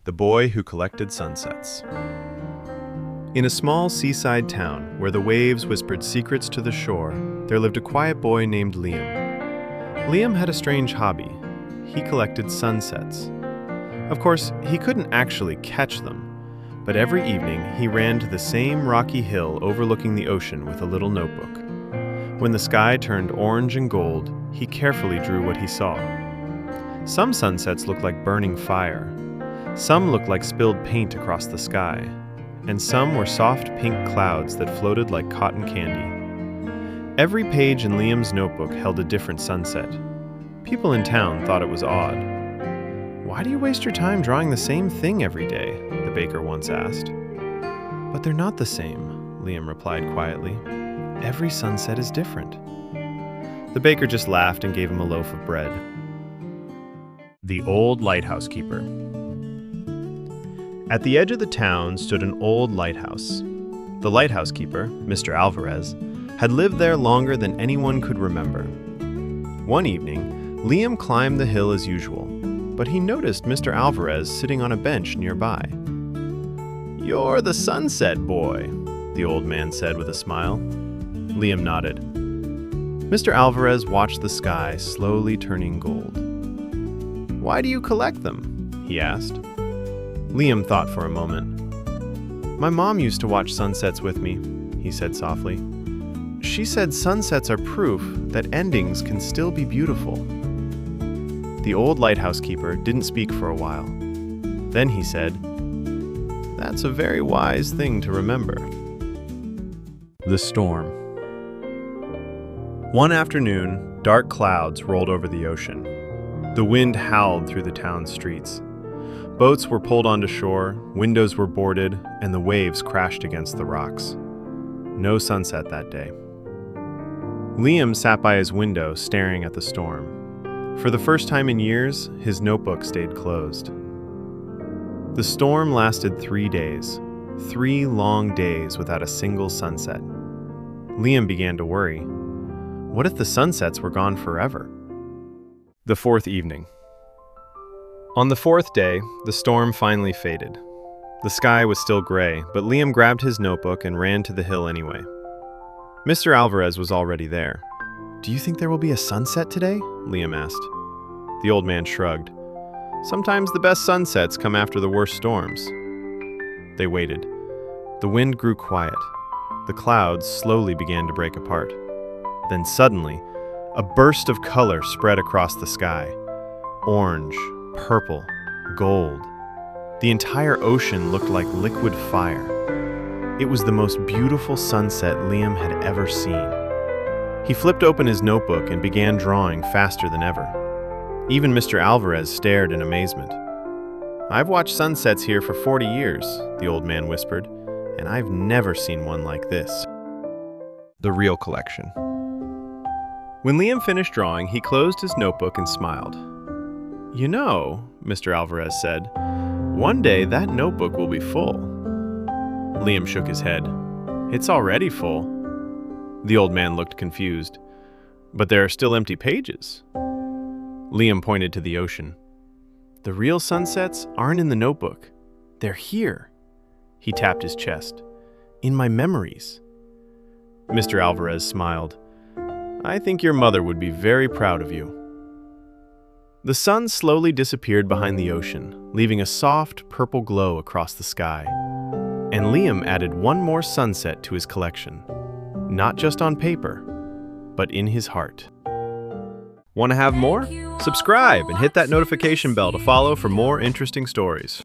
The Boy Who Collected Sunsets. In a small seaside town where the waves whispered secrets to the shore, there lived a quiet boy named Liam. Liam had a strange hobby. He collected sunsets. Of course, he couldn't actually catch them, but every evening he ran to the same rocky hill overlooking the ocean with a little notebook. When the sky turned orange and gold, he carefully drew what he saw. Some sunsets looked like burning fire. Some looked like spilled paint across the sky, and some were soft pink clouds that floated like cotton candy. Every page in Liam's notebook held a different sunset. People in town thought it was odd. "Why do you waste your time drawing the same thing every day?" the baker once asked. "But they're not the same," Liam replied quietly. "Every sunset is different." The baker just laughed and gave him a loaf of bread. The Old Lighthouse Keeper. At the edge of the town stood an old lighthouse. The lighthouse keeper, Mr. Alvarez, had lived there longer than anyone could remember. One evening, Liam climbed the hill as usual, but he noticed Mr. Alvarez sitting on a bench nearby. "You're the sunset boy," the old man said with a smile. Liam nodded. Mr. Alvarez watched the sky slowly turning gold. "Why do you collect them?" he asked. Liam thought for a moment. "My mom used to watch sunsets with me," he said softly. "She said sunsets are proof that endings can still be beautiful." The old lighthouse keeper didn't speak for a while. Then he said, "That's a very wise thing to remember." The Storm. One afternoon, dark clouds rolled over the ocean. The wind howled through the town's streets. Boats were pulled onto shore, windows were boarded, and the waves crashed against the rocks. No sunset that day. Liam sat by his window, staring at the storm. For the first time in years, his notebook stayed closed. The storm lasted 3 days, 3 long days without a single sunset. Liam began to worry. What if the sunsets were gone forever? The fourth evening. On the 4th day, the storm finally faded. The sky was still gray, but Liam grabbed his notebook and ran to the hill anyway. Mr. Alvarez was already there. "Do you think there will be a sunset today?" Liam asked. The old man shrugged. "Sometimes the best sunsets come after the worst storms." They waited. The wind grew quiet. The clouds slowly began to break apart. Then suddenly, a burst of color spread across the sky. Orange, purple, gold. The entire ocean looked like liquid fire. It was the most beautiful sunset Liam had ever seen. He flipped open his notebook and began drawing faster than ever. Even Mr. Alvarez stared in amazement. "I've watched sunsets here for 40 years, the old man whispered, "and I've never seen one like this." The Real Collection. When Liam finished drawing, he closed his notebook and smiled. "You know," Mr. Alvarez said, "one day that notebook will be full." Liam shook his head. "It's already full." The old man looked confused. "But there are still empty pages." Liam pointed to the ocean. "The real sunsets aren't in the notebook. They're here." He tapped his chest. "In my memories." Mr. Alvarez smiled. "I think your mother would be very proud of you." The sun slowly disappeared behind the ocean, leaving a soft purple glow across the sky. And Liam added one more sunset to his collection, not just on paper, but in his heart. Want to have more? Subscribe and hit that notification bell to follow for more interesting stories.